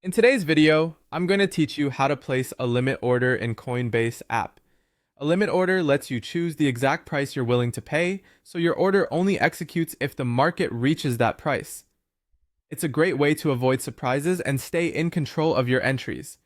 In today's video, I'm going to teach you how to place a limit order in Coinbase app. A limit order lets you choose the exact price you're willing to pay, so your order only executes if the market reaches that price. It's a great way to avoid surprises and stay in control of your entries.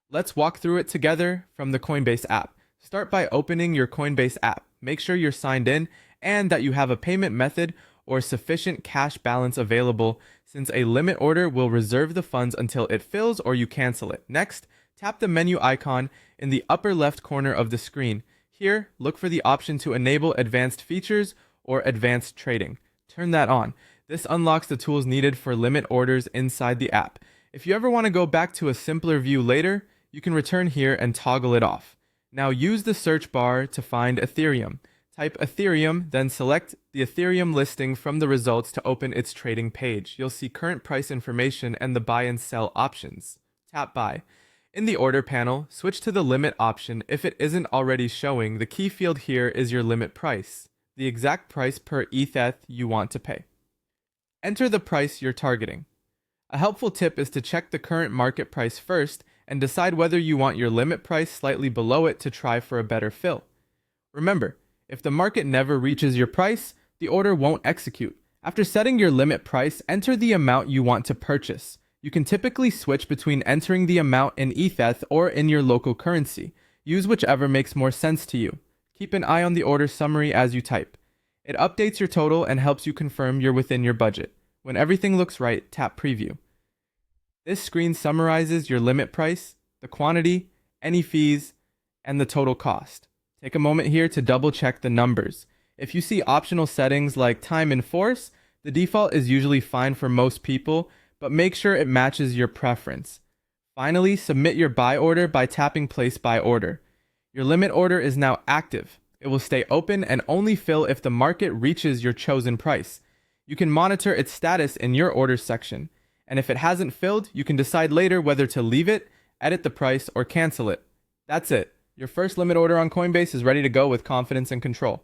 Let's walk through it together from the Coinbase app. Start by opening your Coinbase app. Make sure you're signed in and that you have a payment method or sufficient cash balance available, since a limit order will reserve the funds until it fills or you cancel it. Next, tap the menu icon in the upper left corner of the screen. Here, look for the option to enable advanced features or advanced trading. Turn that on. This unlocks the tools needed for limit orders inside the app. If you ever want to go back to a simpler view later, you can return here and toggle it off. Now use the search bar to find Ethereum. Type Ethereum, then select the Ethereum listing from the results to open its trading page. You'll see current price information and the buy and sell options. Tap Buy. In the order panel, switch to the limit option if it isn't already showing. The key field here is your limit price, the exact price per ETH you want to pay. Enter the price you're targeting. A helpful tip is to check the current market price first and decide whether you want your limit price slightly below it to try for a better fill. Remember, if the market never reaches your price, the order won't execute. After setting your limit price, enter the amount you want to purchase. You can typically switch between entering the amount in ETH or in your local currency. Use whichever makes more sense to you. Keep an eye on the order summary as you type. It updates your total and helps you confirm you're within your budget. When everything looks right, tap Preview. This screen summarizes your limit price, the quantity, any fees, and the total cost. Take a moment here to double check the numbers. If you see optional settings like time in force, the default is usually fine for most people, but make sure it matches your preference. Finally, submit your buy order by tapping Place Buy Order. Your limit order is now active. It will stay open and only fill if the market reaches your chosen price. You can monitor its status in your orders section, and if it hasn't filled, you can decide later whether to leave it, edit the price, or cancel it. That's it. Your first limit order on Coinbase is ready to go with confidence and control.